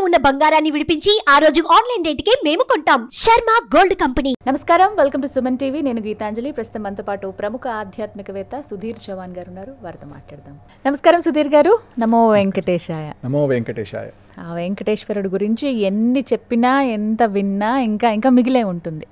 ఉన్న బంగారాన్ని విడిపించి ఆ రోజు ఆన్లైన్ రేటుకే మేము కొంటాం. Sharma gold company. నమస్కారం, వెల్కమ్ టు సుమన్ టీవీ. నేను గీతాంజలి. ప్రస్తుతం మనతో పాటు ప్రముఖ ఆధ్యాత్మికవేత్త సుధీర్ చవాన్ గారు ఉన్నారు. వారితో మాట్లాడదాం. నమస్కారం సుధీర్ గారు. నమో వెంకటేశాయ. నమో వెంకటేశాయ. ఆ వెంకటేశ్వరుడు గురించి ఎన్ని చెప్పినా ఎంత విన్నా ఇంకా మిగిలే ఉంటుంది.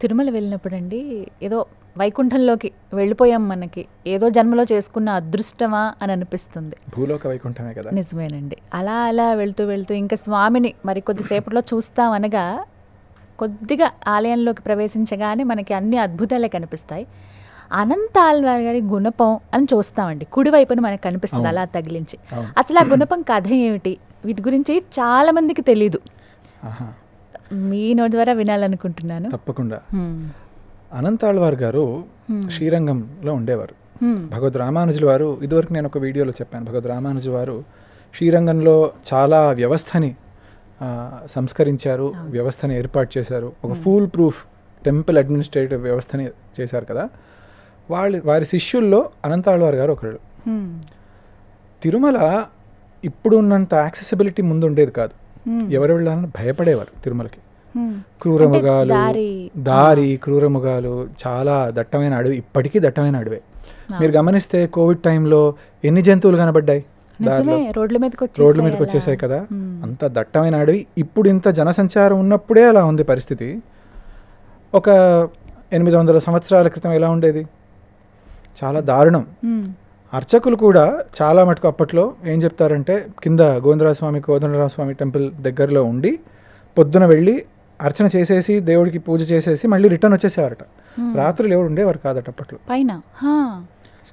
తిరుమల వెళ్ళినప్పుడు అండి, ఏదో వైకుంఠంలోకి వెళ్ళిపోయాం, మనకి ఏదో జన్మలో చేసుకున్న అదృష్టమా అని అనిపిస్తుంది. భూలోక వైకుంఠమే కదా. నిజమేనండి. అలా వెళ్తూ ఇంకా స్వామిని మరి కొద్దిసేపట్లో చూస్తాం అనగా కొద్దిగా ఆలయంలోకి ప్రవేశించగానే మనకి అన్ని అద్భుతాలే కనిపిస్తాయి. అనంత ఆళ్వార్ గారి గుణపం అని చూస్తామండి, కుడివైపున మనకు కనిపిస్తుంది అలా తగిలించి. అసలు ఆ గుణపం కథ ఏమిటి, వీటి గురించి చాలా మందికి తెలీదు. మీ నోటి ద్వారా వినాలనుకుంటున్నాను. తప్పకుండా. అనంతాళ్వార్ గారు శ్రీరంగంలో ఉండేవారు. భగవద్ రామానుజుల వారు, ఇదివరకు నేను ఒక వీడియోలో చెప్పాను, భగవద్ రామానుజుల వారు శ్రీరంగంలో చాలా వ్యవస్థని సంస్కరించారు, వ్యవస్థని ఏర్పాటు చేశారు. ఒక ఫుల్ ప్రూఫ్ టెంపుల్ అడ్మినిస్ట్రేటివ్ వ్యవస్థని చేశారు కదా. వారి శిష్యుల్లో అనంతాళ్వార్ గారు ఒకళ్ళు. తిరుమల ఇప్పుడు ఉన్నంత యాక్సెసిబిలిటీ ముందు ఉండేది కాదు. ఎవరు వెళ్ళాలని భయపడేవారు తిరుమలకి. క్రూరముగాలు, క్రూరముగాలు, చాలా దట్టమైన అడవి, ఇప్పటికీ దట్టమైన అడవే. మీరు గమనిస్తే కోవిడ్ టైంలో ఎన్ని జంతువులు కనబడ్డాయి రోడ్ల మీదకి వచ్చేసాయి కదా. అంత దట్టమైన అడవి. ఇప్పుడు ఇంత జనసంచారం ఉన్నప్పుడే అలా ఉంది పరిస్థితి. ఒక 800 సంవత్సరాల క్రితం ఎలా ఉండేది? చాలా దారుణం. అర్చకులు కూడా చాలా మటుకు అప్పట్లో ఏం చెప్తారంటే, కింద గోవిందరాజస్వామి కోదండరామస్వామి టెంపుల్ దగ్గరలో ఉండి పొద్దున వెళ్ళి అర్చన చేసేసి దేవుడికి పూజ చేసేసి మళ్ళీ రిటర్న్ వచ్చేసేవారట. రాత్రులు ఎవరు ఉండేవారు కాదట అప్పట్లో. పైన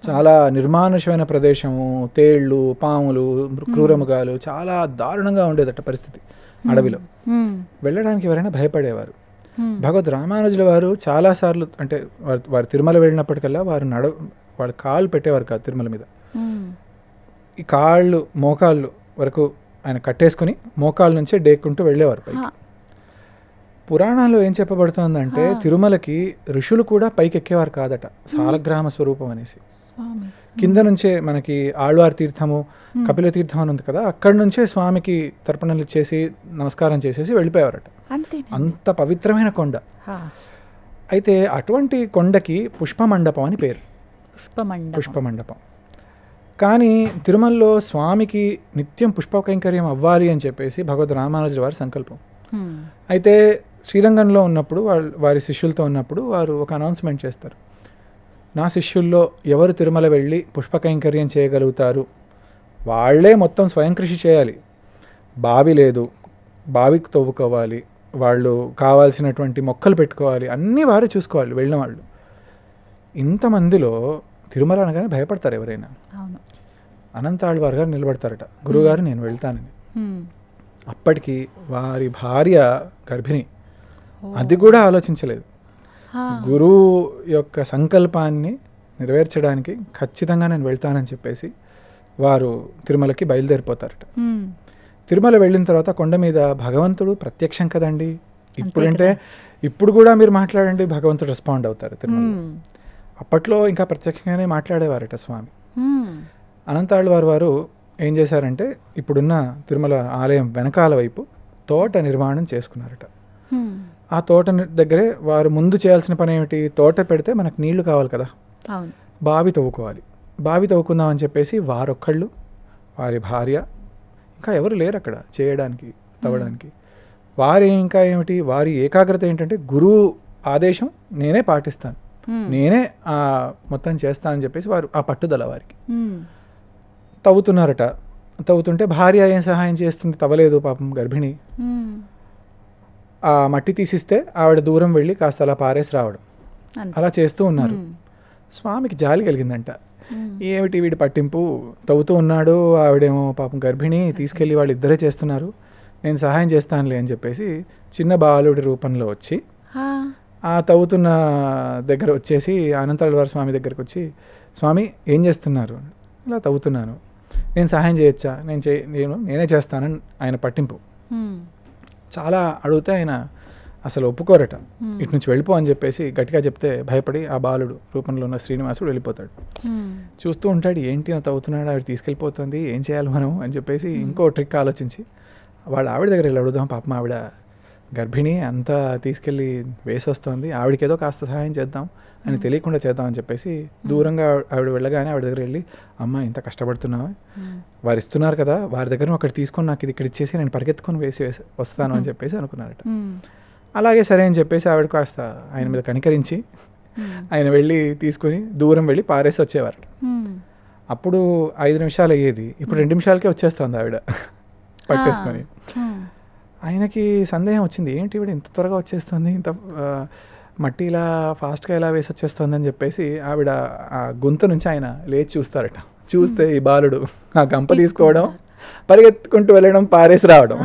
చాలా నిర్మానుషమైన ప్రదేశము, తేళ్లు, పాములు, క్రూరముగాలు, చాలా దారుణంగా ఉండేదట పరిస్థితి అడవిలో. వెళ్ళడానికి ఎవరైనా భయపడేవారు. భగవద్ రామానుజుల వారు చాలాసార్లు, అంటే వారు తిరుమల వెళ్ళినప్పటికల్లా వాడు కాళ్ళు పెట్టేవారు కాదు తిరుమల మీద. ఈ కాళ్ళు మోకాళ్ళు వరకు ఆయన కట్టేసుకుని మోకాళ్ళ నుంచే డేక్కుంటూ వెళ్ళేవారు పైకి. పురాణాల్లో ఏం చెప్పబడుతుందంటే, తిరుమలకి ఋషులు కూడా పైకి ఎక్కేవారు కాదట, సాలగ్రామ స్వరూపం అనేసి. కింద నుంచే మనకి ఆళ్వార్ తీర్థము, కపిల తీర్థం అని ఉంది కదా, అక్కడి నుంచే స్వామికి తర్పణలు ఇచ్చేసి నమస్కారం చేసేసి వెళ్ళిపోయేవారట. అంత పవిత్రమైన కొండ. అయితే అటువంటి కొండకి పుష్పమండపం అని పేరు. పుష్పమండపం. కానీ తిరుమలలో స్వామికి నిత్యం పుష్ప కైంకర్యం అవ్వాలి అని చెప్పేసి భగవద్ రామానుజుల వారి సంకల్పం. అయితే శ్రీరంగంలో ఉన్నప్పుడు వారి శిష్యులతో ఉన్నప్పుడు వారు ఒక అనౌన్స్మెంట్ చేస్తారు. నా శిష్యుల్లో ఎవరు తిరుమల వెళ్ళి పుష్ప కైంకర్యం చేయగలుగుతారు, వాళ్ళే మొత్తం స్వయం కృషి చేయాలి. బావి లేదు, బావికి తవ్వుకోవాలి, వాళ్ళు కావాల్సినటువంటి మొక్కలు పెట్టుకోవాలి, అన్నీ వారే చూసుకోవాలి వెళ్ళిన వాళ్ళు. ఇంతమందిలో తిరుమల అనగానే భయపడతారు ఎవరైనా. అనంతాళ్వార్ గారు నిలబడతారట, గురువుగారు నేను వెళ్తానని. అప్పటికి వారి భార్య గర్భిణి. అది కూడా ఆలోచించలేదు. గురువు యొక్క సంకల్పాన్ని నెరవేర్చడానికి ఖచ్చితంగా నేను వెళ్తానని చెప్పేసి వారు తిరుమలకి బయలుదేరిపోతారట. తిరుమల వెళ్ళిన తర్వాత కొండ మీద భగవంతుడు ప్రత్యక్షం కదండి. ఇప్పుడంటే ఇప్పుడు కూడా మీరు మాట్లాడండి, భగవంతుడు రెస్పాండ్ అవుతారు తిరుమల. అప్పట్లో ఇంకా ప్రత్యక్షంగానే మాట్లాడేవారట స్వామి. అనంతాళ్వార్ వారు ఏం చేశారంటే, ఇప్పుడున్న తిరుమల ఆలయం వెనకాల వైపు తోట నిర్మాణం చేసుకున్నారట. ఆ తోట దగ్గరే వారు ముందు చేయాల్సిన పని ఏమిటి, తోట పెడితే మనకు నీళ్లు కావాలి కదా, బావి తవ్వుకోవాలి. బావి తవ్వుకుందామని చెప్పేసి వారొక్కళ్ళు, వారి భార్య, ఇంకా ఎవరు లేరు అక్కడ చేయడానికి, తవ్వడానికి. వారి ఇంకా ఏమిటి, వారి ఏకాగ్రత ఏంటంటే, గురువు ఆదేశం నేనే పాటిస్తాను, నేనే మొత్తం చేస్తానని చెప్పేసి వారు ఆ పట్టుదల వారికి. తవ్వుతున్నారట. తవ్వుతుంటే భార్య ఏం సహాయం చేస్తుంది, తవ్వలేదు పాపం గర్భిణి. ఆ మట్టి తీసిస్తే ఆవిడ దూరం వెళ్ళి కాస్త అలా పారేసి రావడం, అలా చేస్తూ ఉన్నారు. స్వామికి జాలి కలిగిందంట. ఏమిటి వీడి పట్టింపు, తవ్వుతూ ఉన్నాడు, ఆవిడేమో పాపం గర్భిణి, తీసుకెళ్ళి వాళ్ళు ఇద్దరే చేస్తున్నారు, నేను సహాయం చేస్తానులే అని చెప్పేసి చిన్న బాలుడి రూపంలో వచ్చి ఆ తవ్వుతున్న దగ్గర వచ్చేసి అనంతాళ్వార్ స్వామి దగ్గరకు వచ్చి, స్వామి ఏం చేస్తున్నారు? ఇలా తవ్వుతున్నాను, నేను సహాయం చేయొచ్చా? నేనే చేస్తానని ఆయన పట్టింపు. చాలా అడిగితే ఆయన అసలు ఒప్పుకోరట. ఇటు నుంచి వెళ్ళిపో అని చెప్పేసి గట్టిగా చెప్తే భయపడి ఆ బాలుడు రూపంలో ఉన్న శ్రీనివాసుడు వెళ్ళిపోతాడు. చూస్తూ ఉంటాడు, ఏంటి అంత అవుతున్నాడు, ఆవిడ తీసుకెళ్ళిపోతుంది, ఏం చేయాలి మనం అని చెప్పేసి ఇంకో ట్రిక్ ఆలోచించి వాళ్ళ ఆవిడ దగ్గర వెళ్ళి అడుగుదాం, పాపం ఆవిడ గర్భిణి అంతా తీసుకెళ్ళి వేసి వస్తుంది, ఆవిడకి ఏదో కాస్త సహాయం చేద్దాం అని తెలియకుండా చేద్దామని చెప్పేసి దూరంగా ఆవిడ వెళ్ళగానే ఆవిడ దగ్గర వెళ్ళి, అమ్మ ఇంత కష్టపడుతున్నావా, వారు ఇస్తున్నారు కదా, వారి దగ్గర ఒకటి తీసుకొని నాకు ఇది ఇక్కడ ఇచ్చేసి నేను పరిగెత్తుకొని వేసి వస్తాను అని చెప్పేసి అనుకున్నారట. అలాగే సరే అని చెప్పేసి ఆవిడ కాస్త ఆయన మీద కనికరించి ఆయన వెళ్ళి తీసుకొని దూరం వెళ్ళి పారేసి వచ్చేవారు. అప్పుడు 5 నిమిషాలు అయ్యేది, ఇప్పుడు 2 నిమిషాలకే వచ్చేస్తుంది ఆవిడ పట్టేసుకొని. ఆయనకి సందేహం వచ్చింది, ఏంటి ఈవిడ ఇంత త్వరగా వచ్చేస్తుంది, ఇంత మట్టి ఇలా ఫాస్ట్గా ఎలా వేసి వచ్చేస్తుంది అని చెప్పేసి ఆవిడ ఆ గొంతు నుంచి ఆయన లేచి చూస్తారట. చూస్తే ఈ బాలుడు ఆ గంప తీసుకోవడం, పరిగెత్తుకుంటూ వెళ్ళడం, పారేసి రావడం.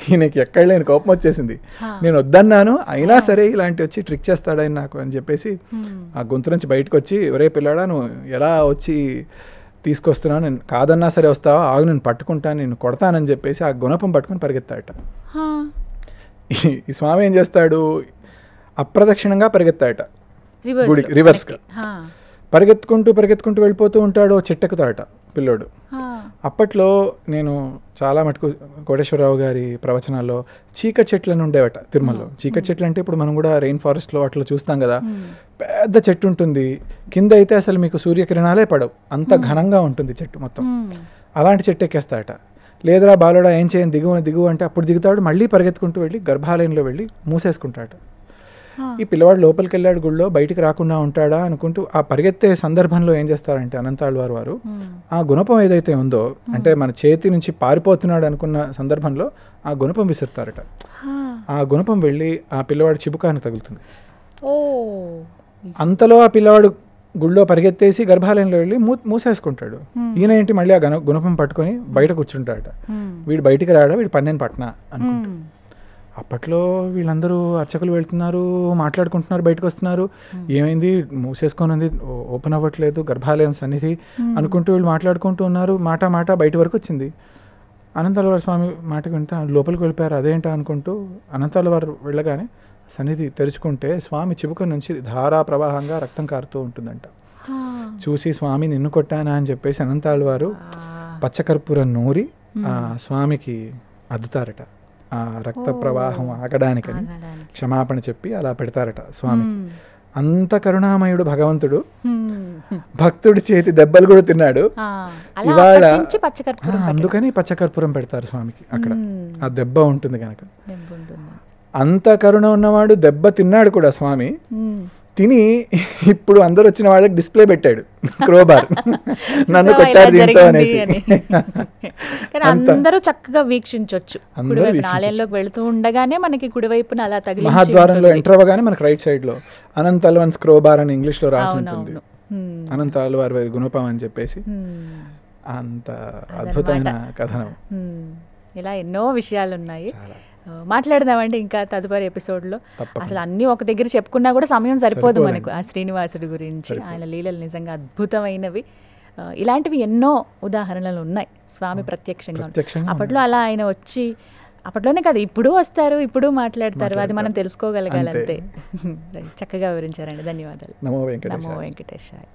ఈయనకి ఎక్కడ లేని కోపం వచ్చేసింది, నేను వద్దన్నాను అయినా సరే ఇలాంటి వచ్చి ట్రిక్ చేస్తాడని నాకు అని చెప్పేసి ఆ గొంతు నుంచి బయటకు వచ్చి, ఒరే పిల్లాడా నువ్వు ఎలా వచ్చి తీసుకొస్తున్నావు, నేను కాదన్నా సరే వస్తావా, ఆగు నేను పట్టుకుంటాను, నేను కొడతానని చెప్పేసి ఆ గుణపం పట్టుకొని పరిగెత్తాడట. ఈ స్వామి ఏం చేస్తాడు, అప్రదక్షిణంగా పరిగెత్తాడట గుడికి, రివర్స్గా పరిగెత్తుకుంటూ వెళ్ళిపోతూ ఉంటాడు. చెట్టెక్కుతాడట పిల్లోడు. అప్పట్లో నేను చాలా మటుకు కోటేశ్వరరావు గారి ప్రవచనాల్లో చీకటి చెట్లను ఉండేవట తిరుమలలో. చీకటి చెట్లు అంటే ఇప్పుడు మనం కూడా రెయిన్ ఫారెస్ట్లో అట్లా చూస్తాం కదా, పెద్ద చెట్టు ఉంటుంది, కింద అయితే అసలు మీకు సూర్యకిరణాలే పడవు, అంత ఘనంగా ఉంటుంది చెట్టు మొత్తం. అలాంటి చెట్టు ఎక్కేస్తాడట. లేదురా బాలుడా ఏం చేయను, దిగు అంటే అప్పుడు దిగుతాడు, మళ్ళీ పరిగెత్తుకుంటూ వెళ్ళి గర్భాలయంలో వెళ్ళి మూసేసుకుంటాడు. ఈ పిల్లవాడు లోపలికి వెళ్ళాడు గుళ్ళో, బయటికి రాకుండా ఉంటాడా అనుకుంటూ ఆ పరిగెత్తే సందర్భంలో ఏం చేస్తారంటే అనంతాళ్వార్ వారు ఆ గుణపం ఏదైతే ఉందో, అంటే మన చేతి నుంచి పారిపోతున్నాడు అనుకున్న సందర్భంలో ఆ గుణపం విసురుతారట. ఆ గుణపం వెళ్ళి ఆ పిల్లవాడు చిబుకాను తగులుతుంది. అంతలో ఆ పిల్లవాడు గుళ్ళో పరిగెత్తేసి గర్భాలయంలో వెళ్ళి మూసేసుకుంటాడు. ఈయన ఏంటి మళ్ళీ ఆ గుణపం పట్టుకొని బయట కూర్చుంటాడట. వీడు బయటికి రాడా, వీడు పన్నెని పట్టినా అనుకుంటా. అప్పట్లో వీళ్ళందరూ అర్చకులు వెళ్తున్నారు, మాట్లాడుకుంటున్నారు, బయటకు వస్తున్నారు, ఏమైంది మూసేసుకొని ఉంది, ఓపెన్ అవ్వట్లేదు గర్భాలయం సన్నిధి అనుకుంటూ వీళ్ళు మాట్లాడుకుంటూ ఉన్నారు. మాట బయట వరకు వచ్చింది. అనంతాళ్వార్ స్వామి మాటకు వింటా లోపలికి వెళ్ళిపోయారు. అదేంటా అనుకుంటూ అనంతాళ్వార్ వెళ్ళగానే సన్నిధి తెరుచుకుంటే స్వామి చిబుక నుంచి ధారా ప్రవాహంగా రక్తం కారుతూ ఉంటుందంట. చూసి స్వామి నిన్ను కొట్టానా అని చెప్పేసి అనంతాళ్వారు పచ్చకర్పూరం నూరి ఆ స్వామికి అద్దుతారట. ఆ రక్త ప్రవాహం ఆగడానికని క్షమాపణ చెప్పి అలా పెడతారట స్వామి. అంత కరుణామయుడు భగవంతుడు, భక్తుడి చేతి దెబ్బలు కూడా తిన్నాడు. ఇవాళ అందుకని పచ్చకర్పూరం పెడతారు స్వామికి, అక్కడ ఆ దెబ్బ ఉంటుంది కనుక. అంత కరుణ ఉన్నవాడు దెబ్బ తిన్నాడు కూడా స్వామి. తిని ఇప్పుడు అందరు వచ్చిన వాళ్ళకి డిస్ప్లే పెట్టాడు, క్రోబార్ నన్ను కొట్టారు దీంతో అనేసి. అందరూ చక్కగా వీక్షించవచ్చు. ఆలయంలోకి వెళుతూ ఉండగానే మనకి కుడివైపున అలా తగిలి మహాద్వారంలో ఎంటర్ అవ్వగానే మనకి రైట్ సైడ్ లో అనంతాళ్వార్ క్రోబార్ అని ఇంగ్లీష్ లో రాసి ఉంటుంది. అనంతాళ్వార్ వారి గుణపం అని చెప్పేసి. అంత అద్భుతమైన కథనం. ఇలా ఎన్నో విషయాలు ఉన్నాయి, మాట్లాడదామండి ఇంకా తదుపరి ఎపిసోడ్లో. అసలు అన్నీ ఒక దగ్గర చెప్పుకున్నా కూడా సమయం సరిపోదు మనకు. ఆ శ్రీనివాసుడి గురించి, ఆయన లీలలు నిజంగా అద్భుతమైనవి. ఇలాంటివి ఎన్నో ఉదాహరణలు ఉన్నాయి స్వామి ప్రత్యక్షంగా. అప్పట్లో అలా ఆయన వచ్చి, అప్పట్లోనే కదా ఇప్పుడు వస్తారు, ఇప్పుడు మాట్లాడతారు, అది మనం తెలుసుకోగలగాలి అంతే. చక్కగా వివరించారండి, ధన్యవాదాలు. నమో వెంకటేశాయ.